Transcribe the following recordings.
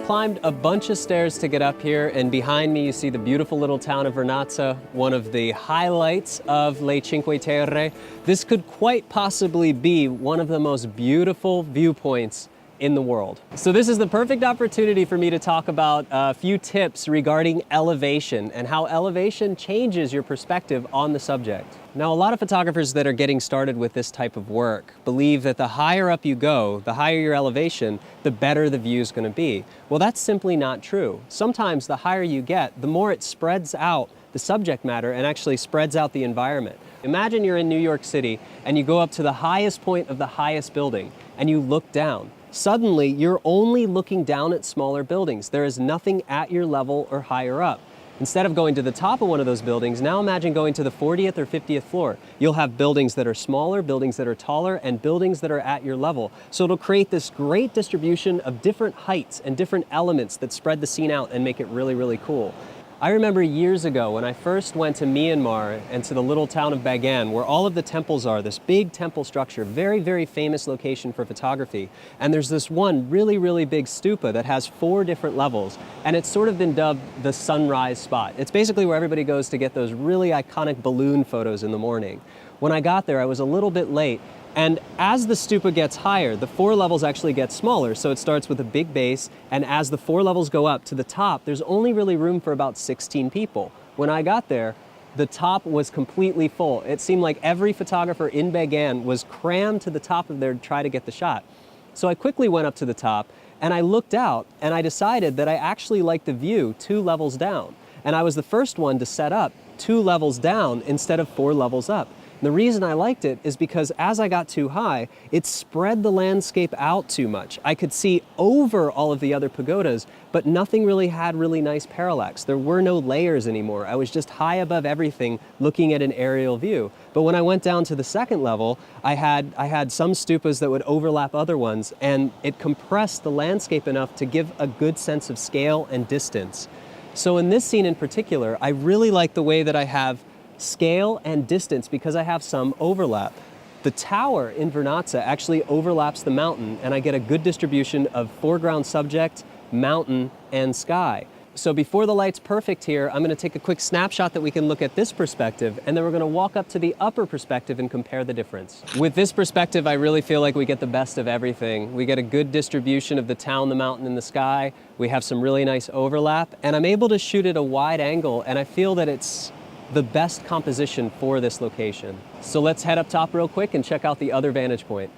climbed a bunch of stairs to get up here, and behind me you see the beautiful little town of Vernazza, one of the highlights of Le Cinque Terre. This could quite possibly be one of the most beautiful viewpoints in the world. So this is the perfect opportunity for me to talk about a few tips regarding elevation and how elevation changes your perspective on the subject. Now, a lot of photographers that are getting started with this type of work believe that the higher up you go, the higher your elevation, the better the view is going to be. Well, that's simply not true. Sometimes the higher you get, the more it spreads out the subject matter and actually spreads out the environment. Imagine you're in New York City and you go up to the highest point of the highest building and you look down. Suddenly, you're only looking down at smaller buildings. There is nothing at your level or higher up. Instead of going to the top of one of those buildings, now imagine going to the 40th or 50th floor. You'll have buildings that are smaller, buildings that are taller, and buildings that are at your level. So it'll create this great distribution of different heights and different elements that spread the scene out and make it really, really cool. I remember years ago when I first went to Myanmar and to the little town of Bagan, where all of the temples are, this big temple structure, very, very famous location for photography. And there's this one really, really big stupa that has 4 different levels, and it's sort of been dubbed the sunrise spot. It's basically where everybody goes to get those really iconic balloon photos in the morning. When I got there, I was a little bit late, and as the stupa gets higher, the 4 levels actually get smaller. So it starts with a big base, and as the 4 levels go up to the top, there's only really room for about 16 people. When I got there, the top was completely full. It seemed like every photographer in Bagan was crammed to the top of there to try to get the shot. So I quickly went up to the top, and I looked out, and I decided that I actually liked the view 2 levels down. And I was the first one to set up 2 levels down instead of 4 levels up. The reason I liked it is because as I got too high, it spread the landscape out too much. I could see over all of the other pagodas, but nothing really had really nice parallax. There were no layers anymore. I was just high above everything looking at an aerial view. But when I went down to the second level, I had some stupas that would overlap other ones, and it compressed the landscape enough to give a good sense of scale and distance. So in this scene in particular, I really like the way that I have scale and distance because I have some overlap. The tower in Vernazza actually overlaps the mountain, and I get a good distribution of foreground subject, mountain, and sky. So before the light's perfect here, I'm going to take a quick snapshot that we can look at this perspective, and then we're going to walk up to the upper perspective and compare the difference. With this perspective, I really feel like we get the best of everything. We get a good distribution of the town, the mountain, and the sky. We have some really nice overlap, and I'm able to shoot at a wide angle, and I feel that it's the best composition for this location. So let's head up top real quick and check out the other vantage point.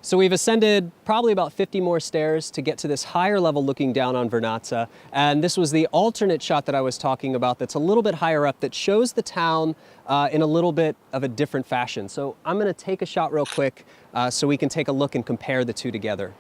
So we've ascended probably about 50 more stairs to get to this higher level looking down on Vernazza. And this was the alternate shot that I was talking about that's a little bit higher up that shows the town in a little bit of a different fashion. So I'm going to take a shot real quick so we can take a look and compare the two together.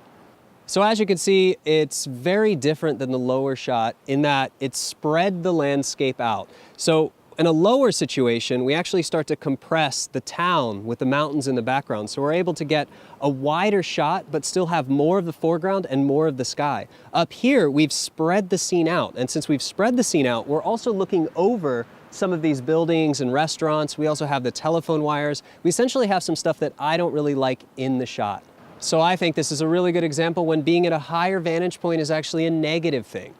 So as you can see, it's very different than the lower shot in that it spread the landscape out. So in a lower situation, we actually start to compress the town with the mountains in the background. So we're able to get a wider shot, but still have more of the foreground and more of the sky. Up here, we've spread the scene out. And since we've spread the scene out, we're also looking over some of these buildings and restaurants. We also have the telephone wires. We essentially have some stuff that I don't really like in the shot. So I think this is a really good example when being at a higher vantage point is actually a negative thing.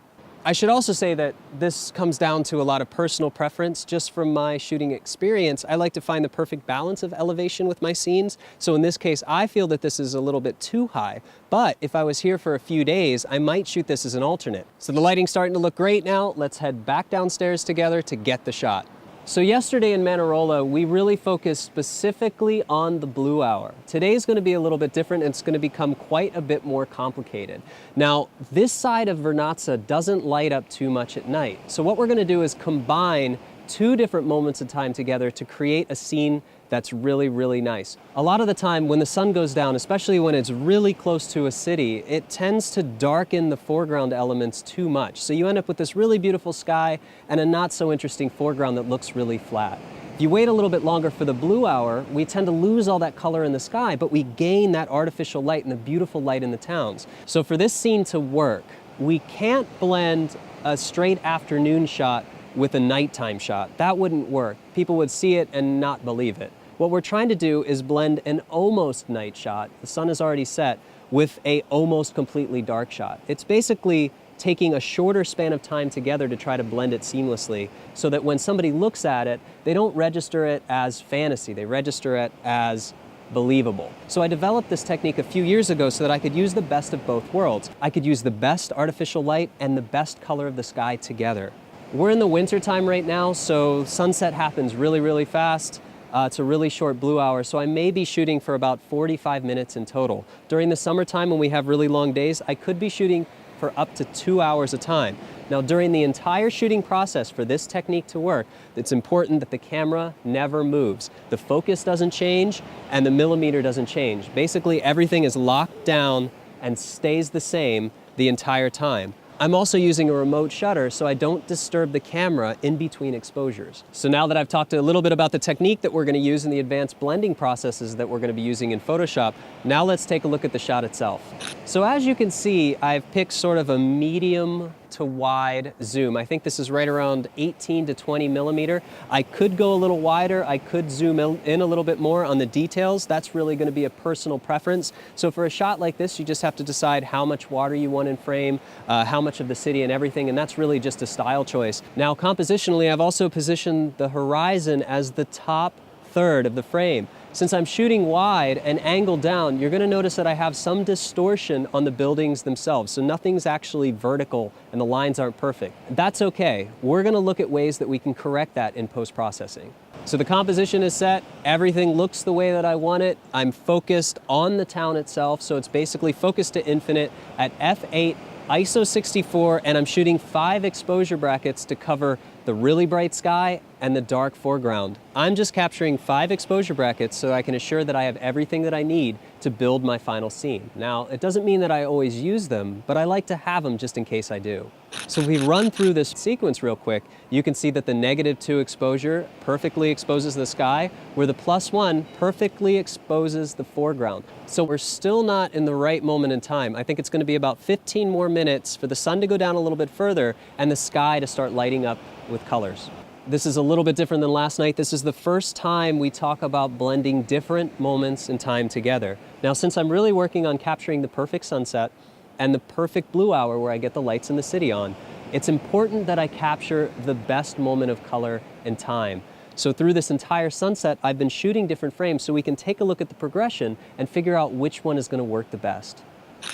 I should also say that this comes down to a lot of personal preference. Just from my shooting experience, I like to find the perfect balance of elevation with my scenes. So in this case, I feel that this is a little bit too high. But if I was here for a few days, I might shoot this as an alternate. So the lighting's starting to look great now. Let's head back downstairs together to get the shot. So yesterday in Manarola, we really focused specifically on the blue hour. Today's going to be a little bit different, and it's going to become quite a bit more complicated. Now, this side of Vernazza doesn't light up too much at night. So what we're going to do is combine 2 different moments of time together to create a scene that's really, really nice. A lot of the time when the sun goes down, especially when it's really close to a city, it tends to darken the foreground elements too much. So you end up with this really beautiful sky and a not so interesting foreground that looks really flat. If you wait a little bit longer for the blue hour, we tend to lose all that color in the sky, but we gain that artificial light and the beautiful light in the towns. So for this scene to work, we can't blend a straight afternoon shot with a nighttime shot. That wouldn't work. People would see it and not believe it. What we're trying to do is blend an almost night shot, the sun is already set, with a almost completely dark shot. It's basically taking a shorter span of time together to try to blend it seamlessly so that when somebody looks at it, they don't register it as fantasy, they register it as believable. So I developed this technique a few years ago so that I could use the best of both worlds. I could use the best artificial light and the best color of the sky together. We're in the winter time right now, so sunset happens really, really fast. It's a really short blue hour, so I may be shooting for about 45 minutes in total. During the summertime when we have really long days, I could be shooting for up to 2 hours a time. Now, during the entire shooting process for this technique to work, it's important that the camera never moves. The focus doesn't change and the millimeter doesn't change. Basically, everything is locked down and stays the same the entire time. I'm also using a remote shutter so I don't disturb the camera in between exposures. So now that I've talked a little bit about the technique that we're going to use in the advanced blending processes that we're going to be using in Photoshop, now let's take a look at the shot itself. So as you can see, I've picked sort of a medium to wide zoom. I think this is right around 18 to 20 millimeter. I could go a little wider. I could zoom in a little bit more on the details. That's really going to be a personal preference. So for a shot like this, you just have to decide how much water you want in frame, how much of the city and everything, and that's really just a style choice. Now, compositionally, I've also positioned the horizon as the top third of the frame. Since I'm shooting wide and angled down, you're going to notice that I have some distortion on the buildings themselves. So nothing's actually vertical and the lines aren't perfect. That's okay. We're going to look at ways that we can correct that in post-processing. So the composition is set. Everything looks the way that I want it. I'm focused on the town itself. So it's basically focused to infinite at f8, ISO 64, and I'm shooting 5 exposure brackets to cover the really bright sky and the dark foreground. I'm just capturing 5 exposure brackets so I can assure that I have everything that I need to build my final scene. Now, it doesn't mean that I always use them, but I like to have them just in case I do. So if we run through this sequence real quick, you can see that the -2 exposure perfectly exposes the sky, where the +1 perfectly exposes the foreground. So we're still not in the right moment in time. I think it's going to be about 15 more minutes for the sun to go down a little bit further and the sky to start lighting up with colors. This is a little bit different than last night. This is the first time we talk about blending different moments in time together. Now, since I'm really working on capturing the perfect sunset and the perfect blue hour where I get the lights in the city on, it's important that I capture the best moment of color and time. So through this entire sunset, I've been shooting different frames so we can take a look at the progression and figure out which one is going to work the best.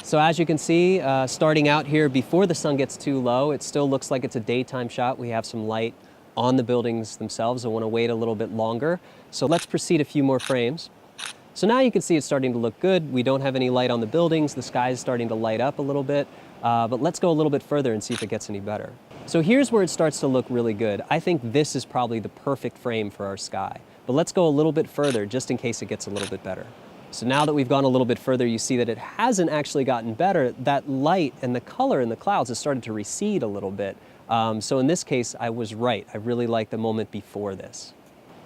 So as you can see, starting out here before the sun gets too low, it still looks like it's a daytime shot. We have some light on the buildings themselves. I want to wait a little bit longer. So let's proceed a few more frames. So now you can see it's starting to look good. We don't have any light on the buildings. The sky is starting to light up a little bit. But let's go a little bit further and see if it gets any better. So here's where it starts to look really good. I think this is probably the perfect frame for our sky. But let's go a little bit further just in case it gets a little bit better. So now that we've gone a little bit further, you see that it hasn't actually gotten better. That light and the color in the clouds has started to recede a little bit. So in this case, I was right. I really like the moment before this.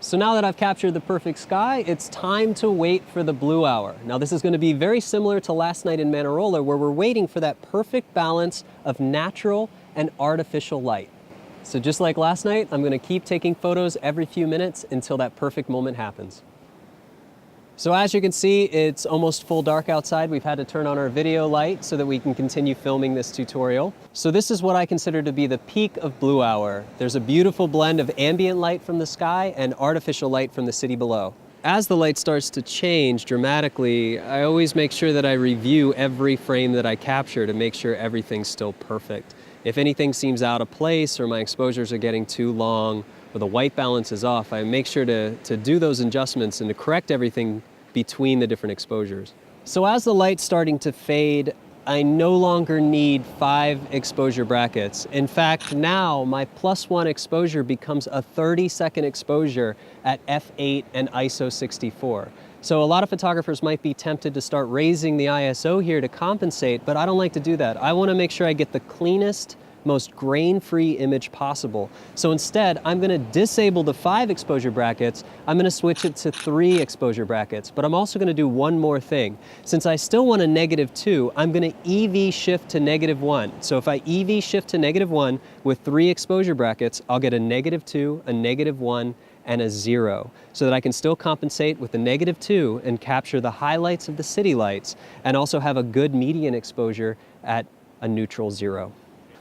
So now that I've captured the perfect sky, it's time to wait for the blue hour. Now this is going to be very similar to last night in Manarola, where we're waiting for that perfect balance of natural and artificial light. So just like last night, I'm going to keep taking photos every few minutes until that perfect moment happens. So as you can see, it's almost full dark outside. We've had to turn on our video light so that we can continue filming this tutorial. So this is what I consider to be the peak of blue hour. There's a beautiful blend of ambient light from the sky and artificial light from the city below. As the light starts to change dramatically, I always make sure that I review every frame that I capture to make sure everything's still perfect. If anything seems out of place or my exposures are getting too long or the white balance is off, I make sure to do those adjustments and to correct everything between the different exposures. So as the light's starting to fade, I no longer need 5 exposure brackets. In fact, now my +1 exposure becomes a 30-second exposure at f8 and ISO 64. So a lot of photographers might be tempted to start raising the ISO here to compensate, but I don't like to do that. I want to make sure I get the cleanest, most grain-free image possible. So instead, I'm going to disable the 5 exposure brackets. I'm going to switch it to 3 exposure brackets, but I'm also going to do one more thing. Since I still want a -2, I'm going to EV shift to -1. So if I EV shift to -1 with 3 exposure brackets, I'll get a -2, a -1, and a 0, so that I can still compensate with the -2 and capture the highlights of the city lights and also have a good median exposure at a neutral 0.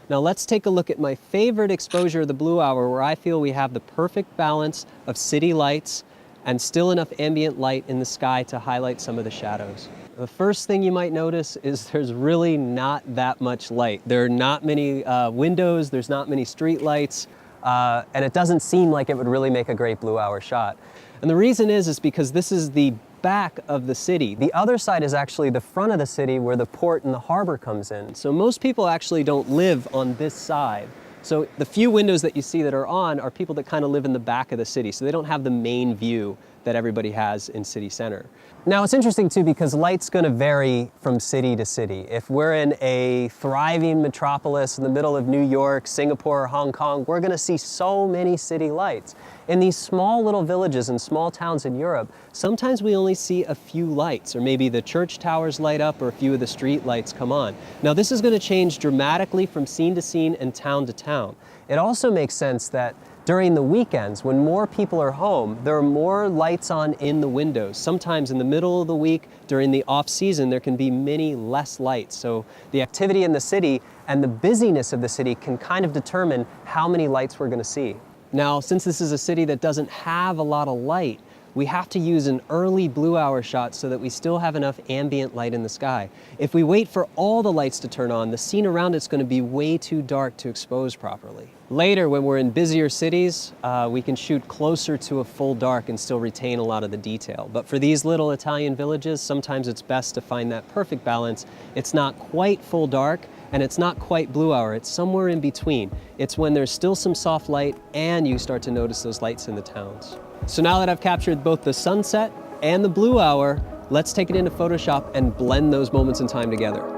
Now let's take a look at my favorite exposure of the blue hour, where I feel we have the perfect balance of city lights and still enough ambient light in the sky to highlight some of the shadows. The first thing you might notice is there's really not that much light. There are not many windows, there's not many street lights, and it doesn't seem like it would really make a great blue hour shot. And the reason is because this is the back of the city. The other side is actually the front of the city where the port and the harbor comes in. So most people actually don't live on this side. So the few windows that you see that are on are people that kind of live in the back of the city, so they don't have the main view that everybody has in city center. Now it's interesting too, because light's going to vary from city to city. If we're in a thriving metropolis in the middle of New York, Singapore, or Hong Kong, we're going to see so many city lights. In these small little villages and small towns in Europe, sometimes we only see a few lights, or maybe the church towers light up or a few of the street lights come on. Now this is going to change dramatically from scene to scene and town to town. It also makes sense that during the weekends, when more people are home, there are more lights on in the windows. Sometimes in the middle of the week, during the off-season, there can be many less lights. So the activity in the city and the busyness of the city can kind of determine how many lights we're going to see. Now, since this is a city that doesn't have a lot of light, we have to use an early blue hour shot so that we still have enough ambient light in the sky. If we wait for all the lights to turn on, the scene around it's going to be way too dark to expose properly. Later, when we're in busier cities, we can shoot closer to a full dark and still retain a lot of the detail. But for these little Italian villages, sometimes it's best to find that perfect balance. It's not quite full dark, and it's not quite blue hour, it's somewhere in between. It's when there's still some soft light and you start to notice those lights in the towns. So now that I've captured both the sunset and the blue hour, let's take it into Photoshop and blend those moments in time together.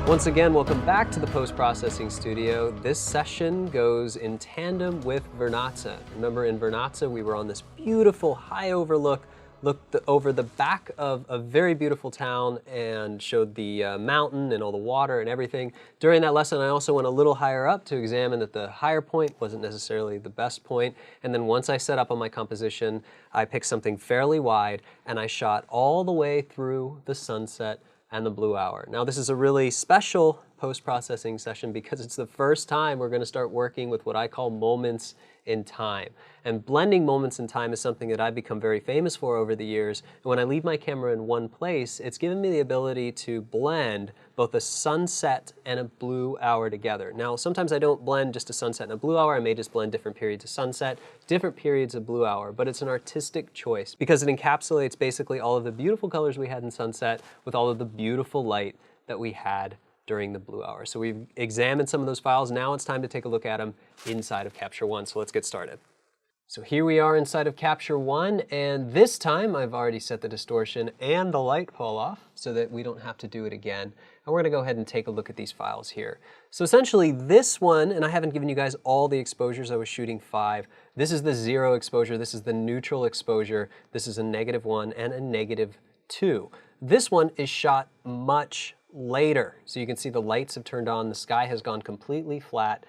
Once again, welcome back to the post-processing studio. This session goes in tandem with Vernazza. Remember, in Vernazza, we were on this beautiful high overlook, looked over the back of a very beautiful town and showed the mountain and all the water and everything. During that lesson, I also went a little higher up to examine that the higher point wasn't necessarily the best point. And then once I set up on my composition, I picked something fairly wide and I shot all the way through the sunset and the blue hour. Now this is a really special post-processing session because it's the first time we're going to start working with what I call moments in time. And blending moments in time is something that I've become very famous for over the years. And when I leave my camera in one place, it's given me the ability to blend both a sunset and a blue hour together. Now, sometimes I don't blend just a sunset and a blue hour. I may just blend different periods of sunset, different periods of blue hour, but it's an artistic choice because it encapsulates basically all of the beautiful colors we had in sunset with all of the beautiful light that we had during the blue hour. So we've examined some of those files. Now it's time to take a look at them inside of Capture One. So let's get started. So here we are inside of Capture One, and this time I've already set the distortion and the light pull off so that we don't have to do it again. And we're going to go ahead and take a look at these files here. So essentially this one, and I haven't given you guys all the exposures, I was shooting 5. This is the 0 exposure, this is the neutral exposure, this is a -1 and a -2. This one is shot much later. So you can see the lights have turned on, the sky has gone completely flat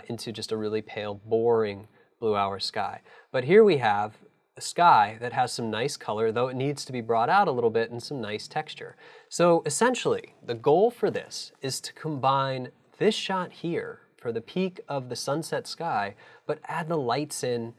into just a really pale, boring blue hour sky. But here we have a sky that has some nice color, though it needs to be brought out a little bit, and some nice texture. So essentially, the goal for this is to combine this shot here for the peak of the sunset sky, but add the lights in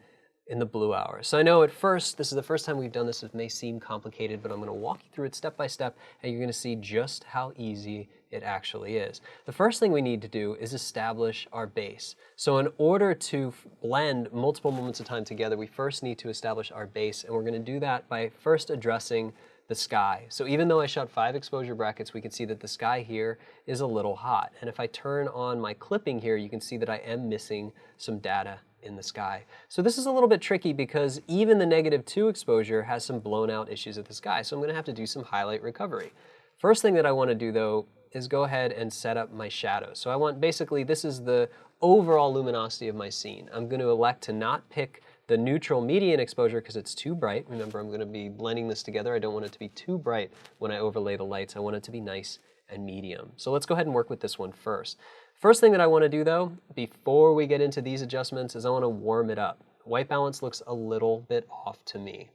the blue hour. So I know at first, this is the first time we've done this, it may seem complicated, but I'm going to walk you through it step by step, and you're going to see just how easy it actually is. The first thing we need to do is establish our base. So in order to blend multiple moments of time together, we first need to establish our base, and we're going to do that by first addressing the sky. So even though I shot 5 exposure brackets, we can see that the sky here is a little hot. And if I turn on my clipping here, you can see that I am missing some data in the sky. So this is a little bit tricky because even the -2 exposure has some blown out issues of the sky. So I'm going to have to do some highlight recovery. First thing that I want to do though is go ahead and set up my shadows. So I want basically, this is the overall luminosity of my scene. I'm going to elect to not pick the neutral median exposure because it's too bright. Remember, I'm going to be blending this together. I don't want it to be too bright when I overlay the lights. I want it to be nice and medium. So let's go ahead and work with this one first. First thing that I want to do though, before we get into these adjustments, is I want to warm it up. White balance looks a little bit off to me.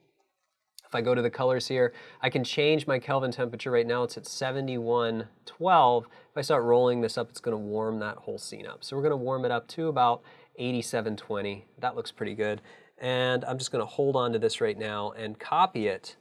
If I go to the colors here, I can change my Kelvin temperature. Right now it's at 7112. If I start rolling this up, it's going to warm that whole scene up. So we're going to warm it up to about 8720. That looks pretty good. And I'm just going to hold on to this right now and copy it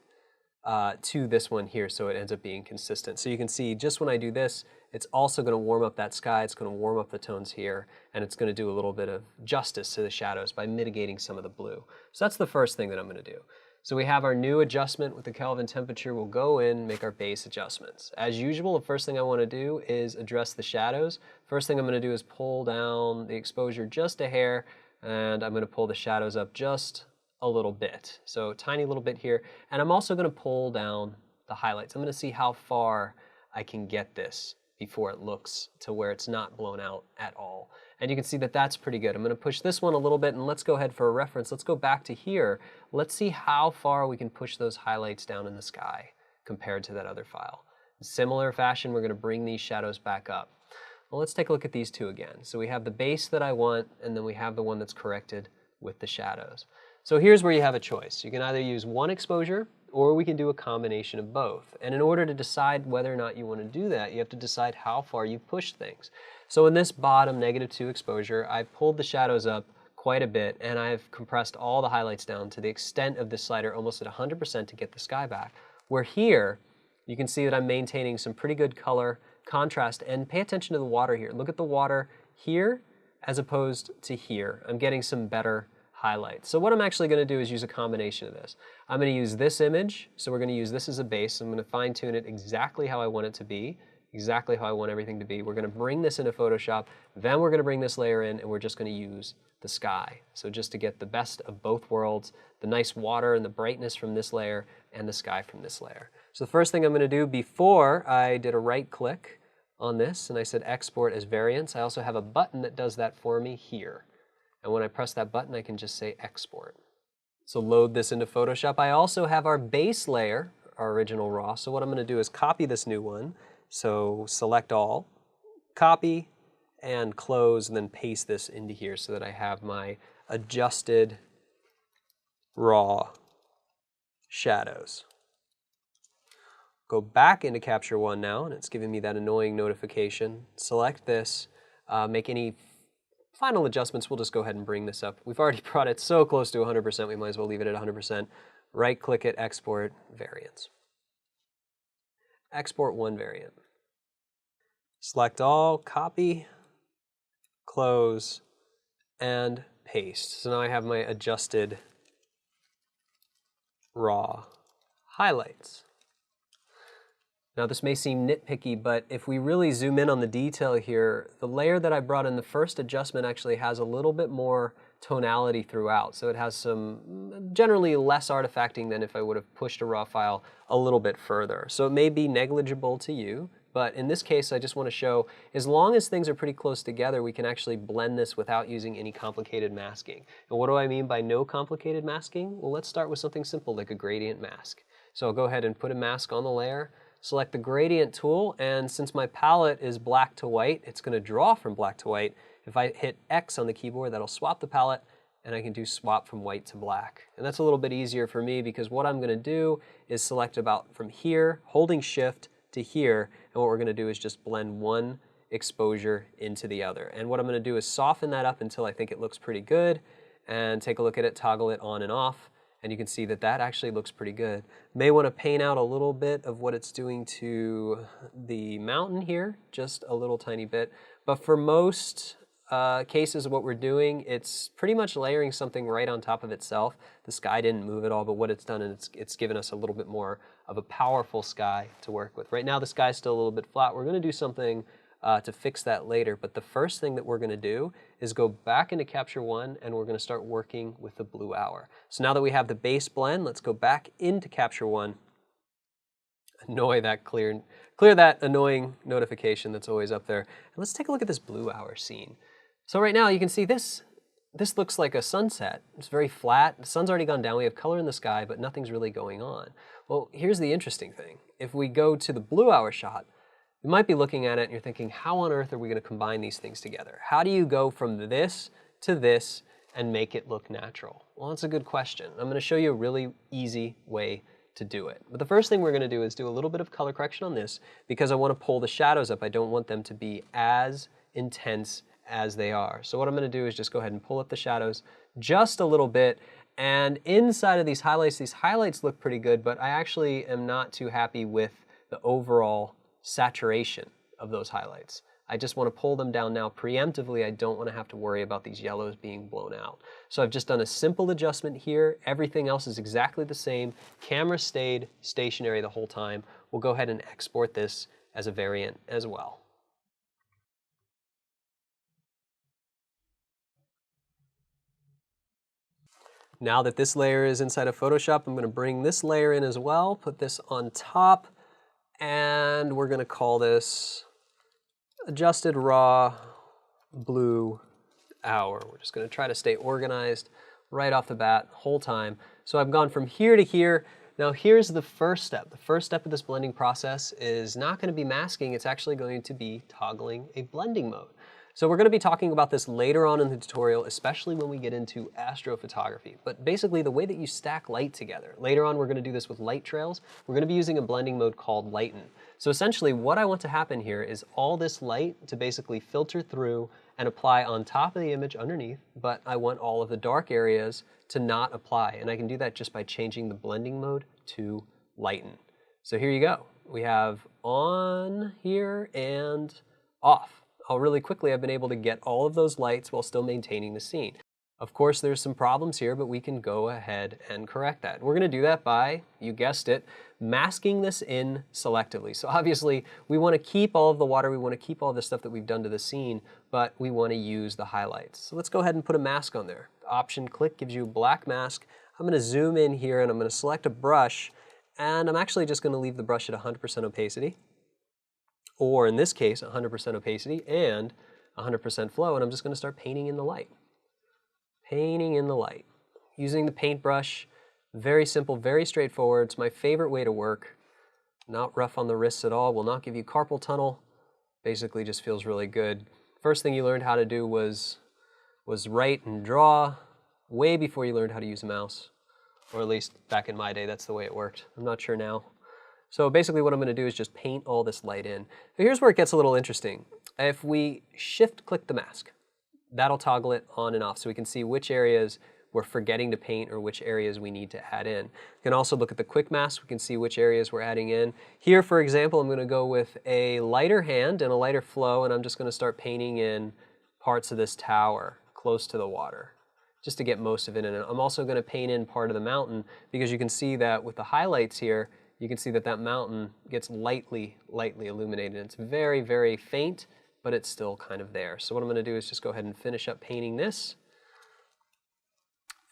to this one here so it ends up being consistent. So you can see just when I do this, it's also going to warm up that sky, it's going to warm up the tones here, and it's going to do a little bit of justice to the shadows by mitigating some of the blue. So that's the first thing that I'm going to do. So we have our new adjustment with the Kelvin temperature. We'll go in, make our base adjustments. As usual, the first thing I want to do is address the shadows. First thing I'm going to do is pull down the exposure just a hair, and I'm going to pull the shadows up just a little bit. So a tiny little bit here. And I'm also going to pull down the highlights. I'm going to see how far I can get this before it looks to where it's not blown out at all. And you can see that that's pretty good. I'm going to push this one a little bit, and let's go ahead for a reference. Let's go back to here. Let's see how far we can push those highlights down in the sky compared to that other file. In similar fashion, we're going to bring these shadows back up. Well, let's take a look at these two again. So we have the base that I want, and then we have the one that's corrected with the shadows. So here's where you have a choice. You can either use one exposure, or we can do a combination of both. And in order to decide whether or not you want to do that, you have to decide how far you push things. So in this bottom -2 exposure, I've pulled the shadows up quite a bit, and I've compressed all the highlights down to the extent of this slider almost at 100% to get the sky back. Where here, you can see that I'm maintaining some pretty good color, contrast, and pay attention to the water here. Look at the water here as opposed to here. I'm getting some better highlights. So what I'm actually going to do is use a combination of this. I'm going to use this image, so we're going to use this as a base. I'm going to fine tune it exactly how I want it to be, exactly how I want everything to be. We're going to bring this into Photoshop, then we're going to bring this layer in, and we're just going to use the sky. So just to get the best of both worlds, the nice water and the brightness from this layer and the sky from this layer. So the first thing I'm going to do before I did a right click on this and I said export as variants, I also have a button that does that for me here. And when I press that button, I can just say export. So load this into Photoshop. I also have our base layer, our original raw. So what I'm going to do is copy this new one. So select all, copy, and close, and then paste this into here so that I have my adjusted raw shadows. Go back into Capture One now, and it's giving me that annoying notification. Select this, make any final adjustments. We'll just go ahead and bring this up. We've already brought it so close to 100%, we might as well leave it at 100%. Right-click it, export, variants. Export one variant. Select all, copy, close, and paste. So now I have my adjusted raw highlights. Now this may seem nitpicky, but if we really zoom in on the detail here, the layer that I brought in the first adjustment actually has a little bit more tonality throughout. So it has some generally less artifacting than if I would have pushed a raw file a little bit further. So it may be negligible to you, but in this case I just want to show as long as things are pretty close together, we can actually blend this without using any complicated masking. And what do I mean by no complicated masking? Well, let's start with something simple like a gradient mask. So I'll go ahead and put a mask on the layer, select the gradient tool, and since my palette is black to white, it's going to draw from black to white. If I hit X on the keyboard, that'll swap the palette, and I can do swap from white to black. And that's a little bit easier for me because what I'm going to do is select about from here, holding Shift to here, and what we're going to do is just blend one exposure into the other. And what I'm going to do is soften that up until I think it looks pretty good, and take a look at it, toggle it on and off, and you can see that that actually looks pretty good. May want to paint out a little bit of what it's doing to the mountain here, just a little tiny bit. But for most cases of what we're doing, it's pretty much layering something right on top of itself. The sky didn't move at all, but what it's done is it's given us a little bit more of a powerful sky to work with. Right now the sky's still a little bit flat. We're going to do something to fix that later, but the first thing that we're going to do is go back into Capture One and we're going to start working with the blue hour. So now that we have the base blend, let's go back into Capture One. Clear that annoying notification that's always up there. And let's take a look at this blue hour scene. So right now you can see this looks like a sunset. It's very flat. The sun's already gone down. We have color in the sky, but nothing's really going on. Well, here's the interesting thing. If we go to the blue hour shot, you might be looking at it and you're thinking, how on earth are we going to combine these things together? How do you go from this to this and make it look natural? Well, that's a good question. I'm going to show you a really easy way to do it. But the first thing we're going to do is do a little bit of color correction on this because I want to pull the shadows up. I don't want them to be as intense as they are. So what I'm going to do is just go ahead and pull up the shadows just a little bit. And inside of these highlights look pretty good, but I actually am not too happy with the overall saturation of those highlights. I just want to pull them down now preemptively. I don't want to have to worry about these yellows being blown out. So I've just done a simple adjustment here. Everything else is exactly the same. Camera stayed stationary the whole time. We'll go ahead and export this as a variant as well. Now that this layer is inside of Photoshop, I'm going to bring this layer in as well, put this on top, and we're going to call this Adjusted Raw Blue Hour. We're just going to try to stay organized right off the bat, whole time. So I've gone from here to here. Now here's the first step. The first step of this blending process is not going to be masking, it's actually going to be toggling a blending mode. So we're going to be talking about this later on in the tutorial, especially when we get into astrophotography. But basically the way that you stack light together. Later on we're going to do this with light trails. We're going to be using a blending mode called lighten. So essentially what I want to happen here is all this light to basically filter through and apply on top of the image underneath, but I want all of the dark areas to not apply. And I can do that just by changing the blending mode to lighten. So here you go. We have on here and off. Really quickly, I've been able to get all of those lights while still maintaining the scene. Of course, there's some problems here, but we can go ahead and correct that. We're going to do that by, you guessed it, masking this in selectively. So obviously, we want to keep all of the water, we want to keep all the stuff that we've done to the scene, but we want to use the highlights. So let's go ahead and put a mask on there. Option click gives you a black mask. I'm going to zoom in here and I'm going to select a brush, and I'm actually just going to leave the brush at 100% opacity. Or in this case, 100% opacity and 100% flow, and I'm just going to start painting in the light. Painting in the light. Using the paintbrush, very simple, very straightforward. It's my favorite way to work. Not rough on the wrists at all, will not give you carpal tunnel. Basically just feels really good. First thing you learned how to do was write and draw way before you learned how to use a mouse. Or at least back in my day, that's the way it worked. I'm not sure now. So basically what I'm going to do is just paint all this light in. So here's where it gets a little interesting. If we shift-click the mask, that'll toggle it on and off so we can see which areas we're forgetting to paint or which areas we need to add in. We can also look at the quick mask. We can see which areas we're adding in. Here, for example, I'm going to go with a lighter hand and a lighter flow, and I'm just going to start painting in parts of this tower close to the water just to get most of it in. And I'm also going to paint in part of the mountain because you can see that with the highlights here, you can see that that mountain gets lightly illuminated. It's very, very faint, but it's still kind of there. So what I'm going to do is just go ahead and finish up painting this.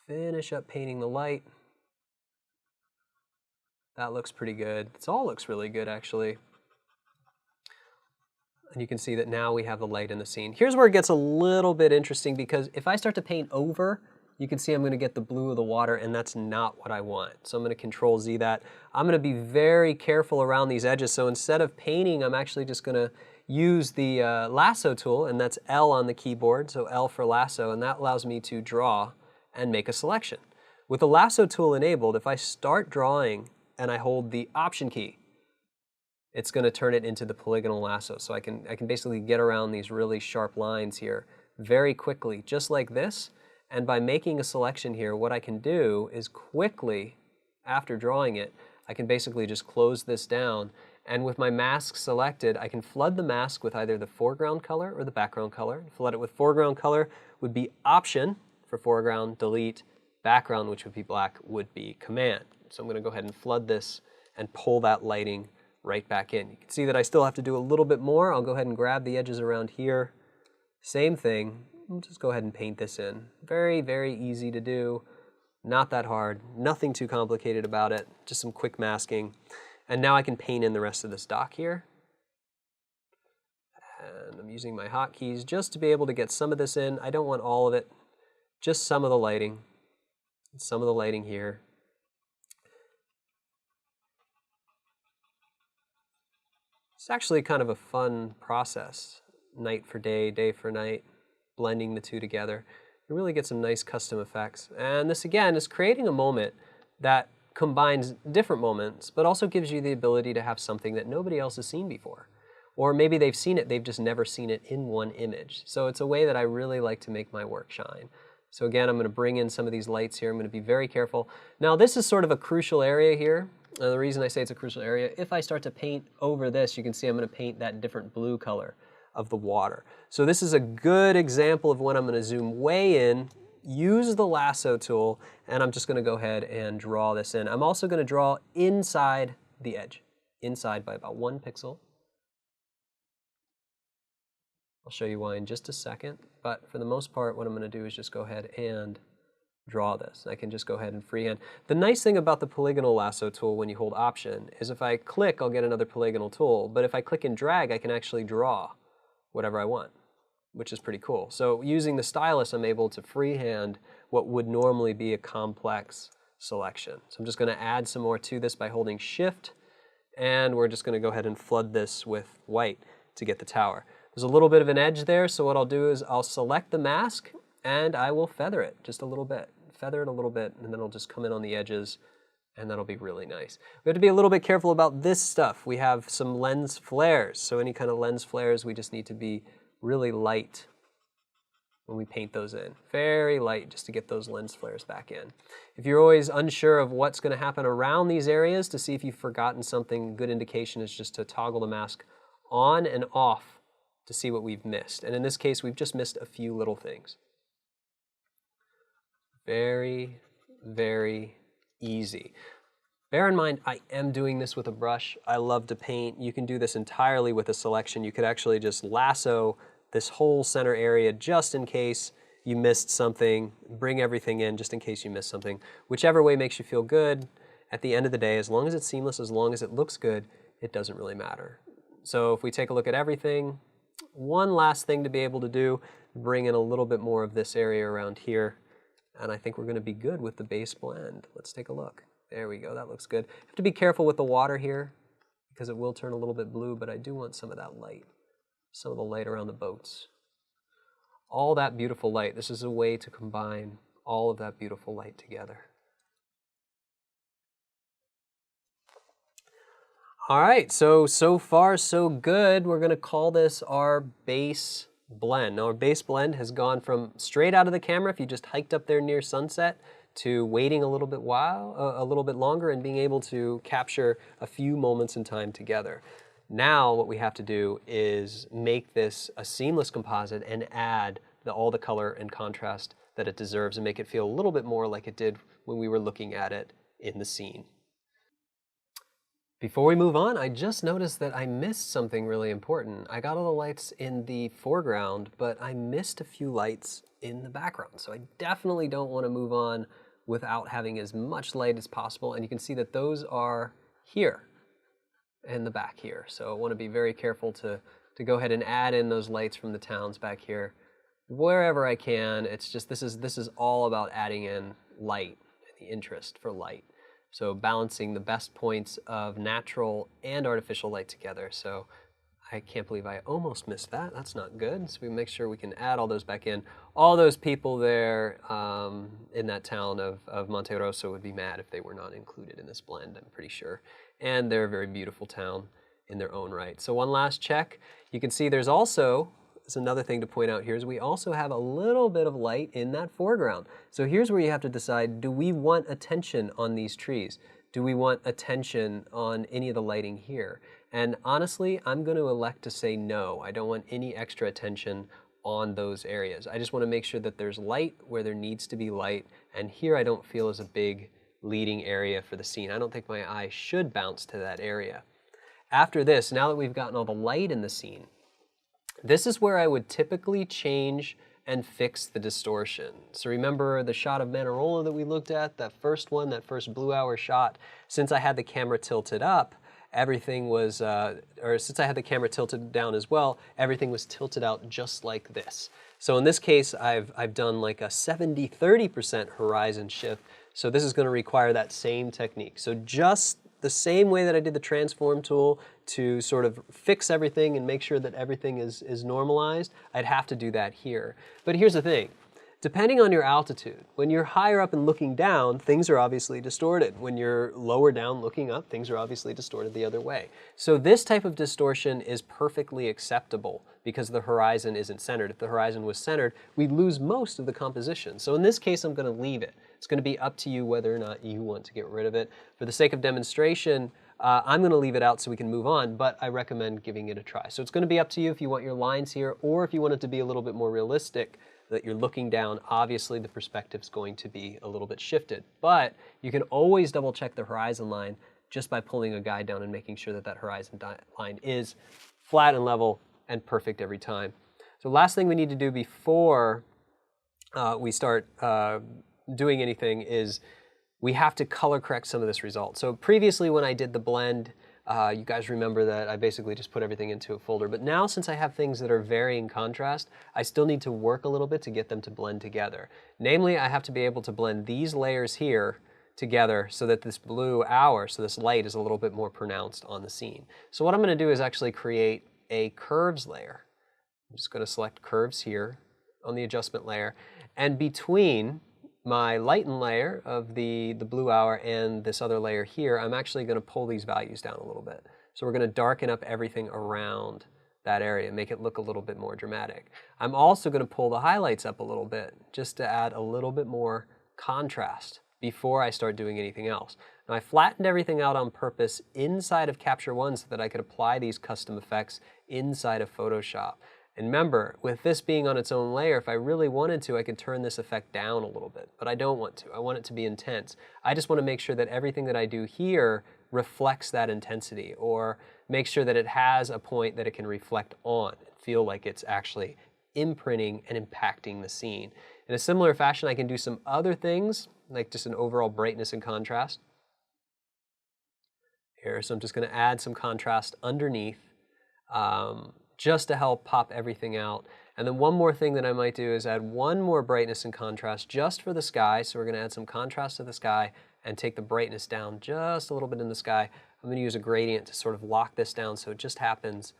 Finish up painting the light. That looks pretty good. This all looks really good, actually. And you can see that now we have the light in the scene. Here's where it gets a little bit interesting because if I start to paint over, you can see I'm going to get the blue of the water, and that's not what I want. So I'm going to Control Z that. I'm going to be very careful around these edges. So instead of painting, I'm actually just going to use the lasso tool, and that's L on the keyboard, so L for lasso, and that allows me to draw and make a selection. With the lasso tool enabled, if I start drawing and I hold the Option key, it's going to turn it into the polygonal lasso. So I can basically get around these really sharp lines here very quickly, just like this. And by making a selection here, what I can do is quickly, after drawing it, I can basically just close this down And with my mask selected, I can flood the mask with either the foreground color or the background color. Flood it with foreground color would be Option for foreground, delete. Background, which would be black, would be Command. So I'm going to go ahead and flood this and pull that lighting right back in. You can see that I still have to do a little bit more. I'll go ahead and grab the edges around here. Same thing. I'll just go ahead and paint this in. Very, very easy to do. Not that hard. Nothing too complicated about it. Just some quick masking. And now I can paint in the rest of this dock here. And I'm using my hotkeys just to be able to get some of this in. I don't want all of it. Just some of the lighting. Some of the lighting here. It's actually kind of a fun process. Night for day, day for night, blending the two together. You really get some nice custom effects. And this again is creating a moment that combines different moments, but also gives you the ability to have something that nobody else has seen before. Or maybe they've seen it, they've just never seen it in one image. So it's a way that I really like to make my work shine. So again, I'm going to bring in some of these lights here. I'm going to be very careful. Now this is sort of a crucial area here. The reason I say it's a crucial area, if I start to paint over this, you can see I'm going to paint that different blue color of the water. So this is a good example of when I'm going to zoom way in, use the lasso tool, and I'm just going to go ahead and draw this in. I'm also going to draw inside the edge, inside by about 1 pixel. I'll show you why in just a second, but for the most part, what I'm going to do is just go ahead and draw this. I can just go ahead and freehand. The nice thing about the polygonal lasso tool when you hold Option is if I click, I'll get another polygonal tool, but if I click and drag, I can actually draw whatever I want, which is pretty cool. So using the stylus, I'm able to freehand what would normally be a complex selection. So I'm just going to add some more to this by holding Shift, and we're just going to go ahead and flood this with white to get the tower. There's a little bit of an edge there, so what I'll do is I'll select the mask and I will feather it just a little bit. Feather it a little bit, and then it'll just come in on the edges, and that'll be really nice. We have to be a little bit careful about this stuff. We have some lens flares, so any kind of lens flares, we just need to be really light when we paint those in. Very light, just to get those lens flares back in. If you're always unsure of what's going to happen around these areas to see if you've forgotten something, good indication is just to toggle the mask on and off to see what we've missed. And in this case, we've just missed a few little things. Very, very easy. Bear in mind, I am doing this with a brush. I love to paint. You can do this entirely with a selection. You could actually just lasso this whole center area just in case you missed something. Bring everything in just in case you missed something. Whichever way makes you feel good. At the end of the day, as long as it's seamless, as long as it looks good, it doesn't really matter. So if we take a look at everything, one last thing to be able to do, bring in a little bit more of this area around here. And I think we're going to be good with the base blend. Let's take a look. There we go, that looks good. Have to be careful with the water here because it will turn a little bit blue, but I do want some of that light, some of the light around the boats. All that beautiful light. This is a way to combine all of that beautiful light together. All right, so far so good. We're going to call this our base blend. Now our base blend has gone from straight out of the camera, if you just hiked up there near sunset, to waiting a little bit longer and being able to capture a few moments in time together. Now what we have to do is make this a seamless composite and add all the color and contrast that it deserves and make it feel a little bit more like it did when we were looking at it in the scene. Before we move on, I just noticed that I missed something really important. I got all the lights in the foreground, but I missed a few lights in the background. So I definitely don't want to move on without having as much light as possible. And you can see that those are here in the back here. So I want to be very careful to go ahead and add in those lights from the towns back here wherever I can. It's just this is all about adding in light, the interest for light. So balancing the best points of natural and artificial light together. So I can't believe I almost missed that. That's not good. So we make sure we can add all those back in. All those people there in that town of Monte Rosso would be mad if they were not included in this blend, I'm pretty sure. And they're a very beautiful town in their own right. So one last check. You can see there's another thing to point out here is we also have a little bit of light in that foreground. So here's where you have to decide, do we want attention on these trees? do we want attention on any of the lighting here? And honestly, I'm going to elect to say no. I don't want any extra attention on those areas. I just want to make sure that there's light where there needs to be light, and here I don't feel is a big leading area for the scene. I don't think my eye should bounce to that area. After this, now that we've gotten all the light in the scene, this is where I would typically change and fix the distortion. So remember the shot of Manarola that we looked at, that first one, that first Blue Hour shot? Since I had the camera tilted up, everything was, or since I had the camera tilted down as well, everything was tilted out just like this. So in this case, I've done like a 70-30% horizon shift. So this is going to require that same technique. So just the same way that I did the transform tool to sort of fix everything and make sure that everything is normalized, I'd have to do that here. But here's the thing. Depending on your altitude, when you're higher up and looking down, things are obviously distorted. When you're lower down looking up, things are obviously distorted the other way. So this type of distortion is perfectly acceptable because the horizon isn't centered. If the horizon was centered, we'd lose most of the composition. So in this case, I'm going to leave it. It's going to be up to you whether or not you want to get rid of it. For the sake of demonstration, I'm going to leave it out so we can move on, but I recommend giving it a try. So it's going to be up to you if you want your lines here, or if you want it to be a little bit more realistic, that you're looking down, obviously the perspective's going to be a little bit shifted. But you can always double check the horizon line just by pulling a guide down and making sure that that horizon line is flat and level and perfect every time. So last thing we need to do before we start doing anything is we have to color correct some of this result. So previously when I did the blend, you guys remember that I basically just put everything into a folder. But now, since I have things that are varying contrast, I still need to work a little bit to get them to blend together. Namely, I have to be able to blend these layers here together so that this blue hour, so this light, is a little bit more pronounced on the scene. So what I'm going to do is actually create a curves layer. I'm just going to select curves here on the adjustment layer. And between my lighten layer of the blue hour and this other layer here, I'm actually going to pull these values down a little bit. So we're going to darken up everything around that area, make it look a little bit more dramatic. I'm also going to pull the highlights up a little bit just to add a little bit more contrast before I start doing anything else. Now I flattened everything out on purpose inside of Capture One so that I could apply these custom effects inside of Photoshop. And remember, with this being on its own layer, if I really wanted to, I could turn this effect down a little bit, but I don't want to. I want it to be intense. I just want to make sure that everything that I do here reflects that intensity, or make sure that it has a point that it can reflect on and feel like it's actually imprinting and impacting the scene. In a similar fashion, I can do some other things, like just an overall brightness and contrast here. So I'm just going to add some contrast underneath, just to help pop everything out. And then one more thing that I might do is add one more brightness and contrast just for the sky. So we're going to add some contrast to the sky and take the brightness down just a little bit in the sky. I'm going to use a gradient to sort of lock this down so it just happens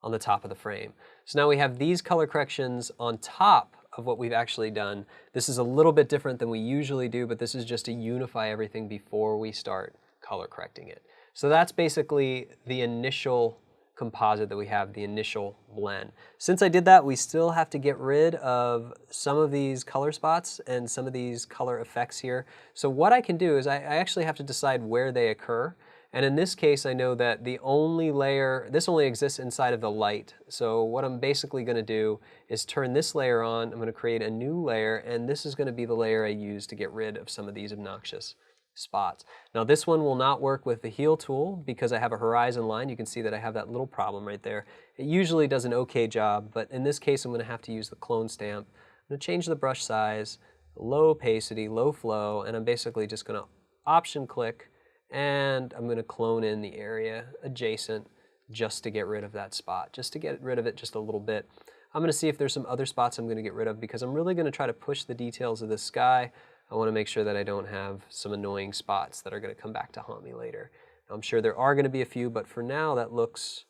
on the top of the frame. So now we have these color corrections on top of what we've actually done. This is a little bit different than we usually do, but this is just to unify everything before we start color correcting it. So that's basically the initial composite that we have, the initial blend. Since I did that, we still have to get rid of some of these color spots and some of these color effects here. So what I can do is I actually have to decide where they occur. And in this case, I know that the only layer, this only exists inside of the light. So what I'm basically going to do is turn this layer on. I'm going to create a new layer, and this is going to be the layer I use to get rid of some of these obnoxious spots. Now this one will not work with the heal tool because I have a horizon line. You can see that I have that little problem right there. It usually does an okay job, but in this case I'm going to have to use the clone stamp. I'm going to change the brush size, low opacity, low flow, and I'm basically just going to option click, and I'm going to clone in the area adjacent just to get rid of that spot, just to get rid of it just a little bit. I'm going to see if there's some other spots I'm going to get rid of because I'm really going to try to push the details of the sky. I want to make sure that I don't have some annoying spots that are going to come back to haunt me later. I'm sure there are going to be a few, but for now that looks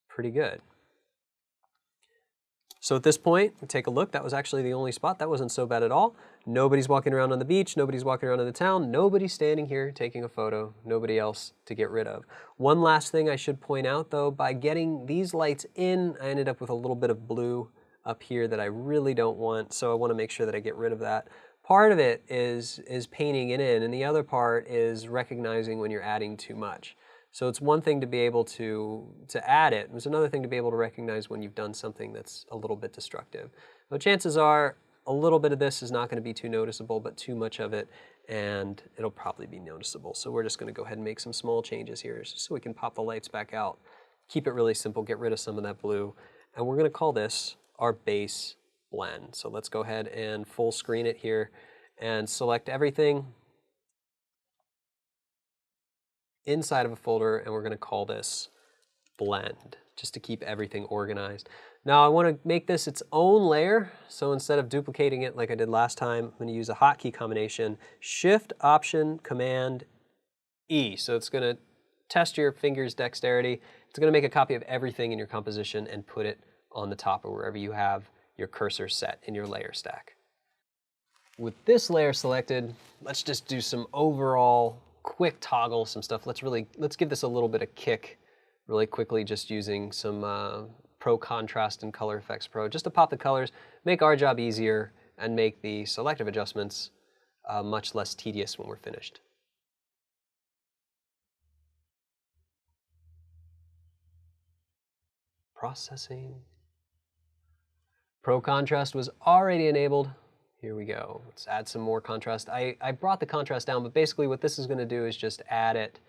pretty good. So at this point, take a look. That was actually the only spot. That wasn't so bad at all. Nobody's walking around on the beach. Nobody's walking around in the town. Nobody's standing here taking a photo. Nobody else to get rid of. One last thing I should point out, though, by getting these lights in, I ended up with a little bit of blue up here that I really don't want, so I want to make sure that I get rid of that. Part of it is painting it in, and the other part is recognizing when you're adding too much. So it's one thing to be able to add it. It's another thing to be able to recognize when you've done something that's a little bit destructive. But chances are a little bit of this is not going to be too noticeable, but too much of it, and it'll probably be noticeable. So we're just going to go ahead and make some small changes here so we can pop the lights back out. Keep it really simple, get rid of some of that blue, and we're going to call this our base blend. So let's go ahead and full screen it here and select everything inside of a folder, and we're going to call this blend, just to keep everything organized. Now I want to make this its own layer, so instead of duplicating it like I did last time, I'm going to use a hotkey combination, Shift, Option, Command, E. So it's going to test your fingers' dexterity. It's going to make a copy of everything in your composition and put it on the top or wherever you have your cursor set in your layer stack. With this layer selected, let's just do some overall quick toggle, some stuff. Let's give this a little bit of kick really quickly, just using some Pro Contrast and Color Effects Pro, just to pop the colors, make our job easier, and make the selective adjustments much less tedious when we're finished. Processing. Pro Contrast was already enabled. Here we go. Let's add some more contrast. I brought the contrast down, but basically what this is going to do is just add it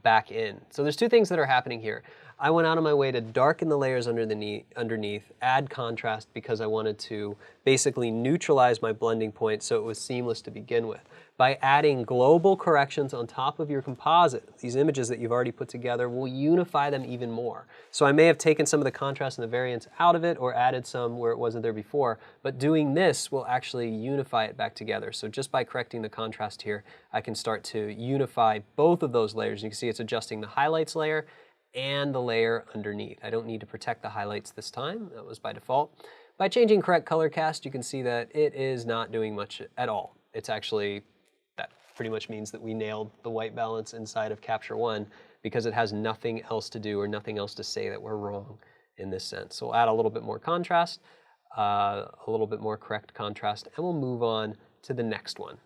back in. So there's two things that are happening here. I went out of my way to darken the layers underneath, add contrast because I wanted to basically neutralize my blending point so it was seamless to begin with. By adding global corrections on top of your composite, these images that you've already put together will unify them even more. So I may have taken some of the contrast and the variance out of it or added some where it wasn't there before, but doing this will actually unify it back together. So just by correcting the contrast here, I can start to unify both of those layers. You can see it's adjusting the highlights layer and the layer underneath. I don't need to protect the highlights this time. That was by default. By changing correct color cast, you can see that it is not doing much at all. It's actually, that pretty much means that we nailed the white balance inside of Capture One because it has nothing else to do or nothing else to say that we're wrong in this sense. So we'll add a little bit more contrast, a little bit more correct contrast, and we'll move on to the next one.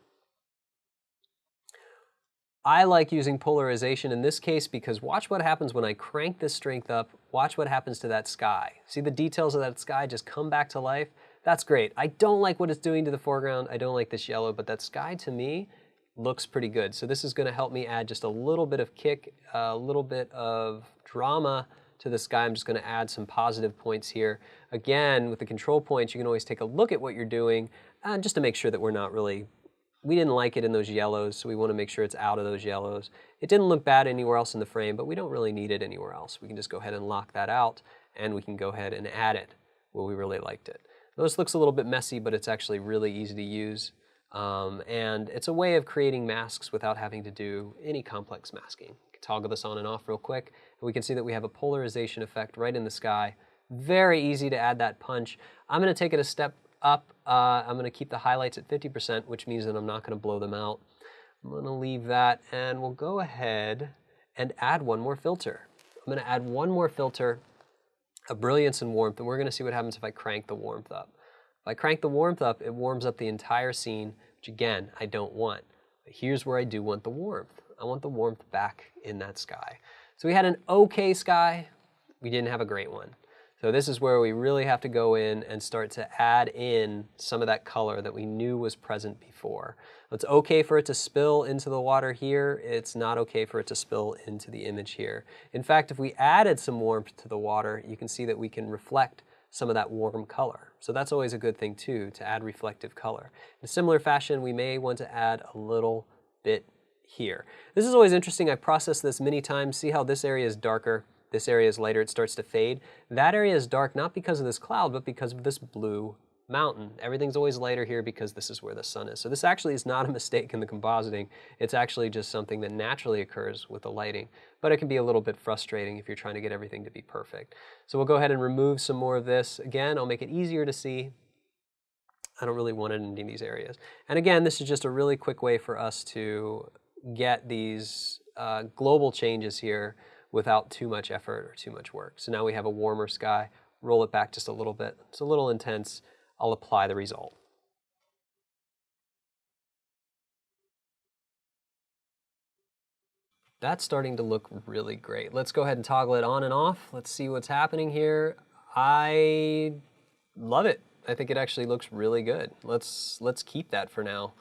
I like using polarization in this case because watch what happens when I crank this strength up. Watch what happens to that sky. See the details of that sky just come back to life? That's great. I don't like what it's doing to the foreground. I don't like this yellow, but that sky to me looks pretty good. So this is going to help me add just a little bit of kick, a little bit of drama to the sky. I'm just going to add some positive points here. Again, with the control points, you can always take a look at what you're doing just to make sure that we're not really, we didn't like it in those yellows, so we want to make sure it's out of those yellows. It didn't look bad anywhere else in the frame, but we don't really need it anywhere else. We can just go ahead and lock that out, and we can go ahead and add it where we really liked it. This looks a little bit messy, but it's actually really easy to use. And it's a way of creating masks without having to do any complex masking. You can toggle this on and off real quick, and we can see that we have a polarization effect right in the sky. Very easy to add that punch. I'm going to take it a step up. I'm going to keep the highlights at 50%, which means that I'm not going to blow them out. I'm going to leave that, and we'll go ahead and add one more filter. I'm going to add one more filter, a brilliance and warmth, and we're going to see what happens if I crank the warmth up. If I crank the warmth up, it warms up the entire scene, which again, I don't want. But here's where I do want the warmth. I want the warmth back in that sky. So we had an okay sky, we didn't have a great one. So this is where we really have to go in and start to add in some of that color that we knew was present before. It's okay for it to spill into the water here. It's not okay for it to spill into the image here. In fact, if we added some warmth to the water, you can see that we can reflect some of that warm color. So that's always a good thing too, to add reflective color. In a similar fashion, we may want to add a little bit here. This is always interesting. I've processed this many times. See how this area is darker? This area is lighter, it starts to fade. That area is dark not because of this cloud, but because of this blue mountain. Everything's always lighter here because this is where the sun is. So this actually is not a mistake in the compositing. It's actually just something that naturally occurs with the lighting. But it can be a little bit frustrating if you're trying to get everything to be perfect. So we'll go ahead and remove some more of this. Again, I'll make it easier to see. I don't really want it in any of these areas. And again, this is just a really quick way for us to get these global changes here without too much effort or too much work. So now we have a warmer sky. Roll it back just a little bit. It's a little intense. I'll apply the result. That's starting to look really great. Let's go ahead and toggle it on and off. Let's see what's happening here. I love it. I think it actually looks really good. Let's keep that for now.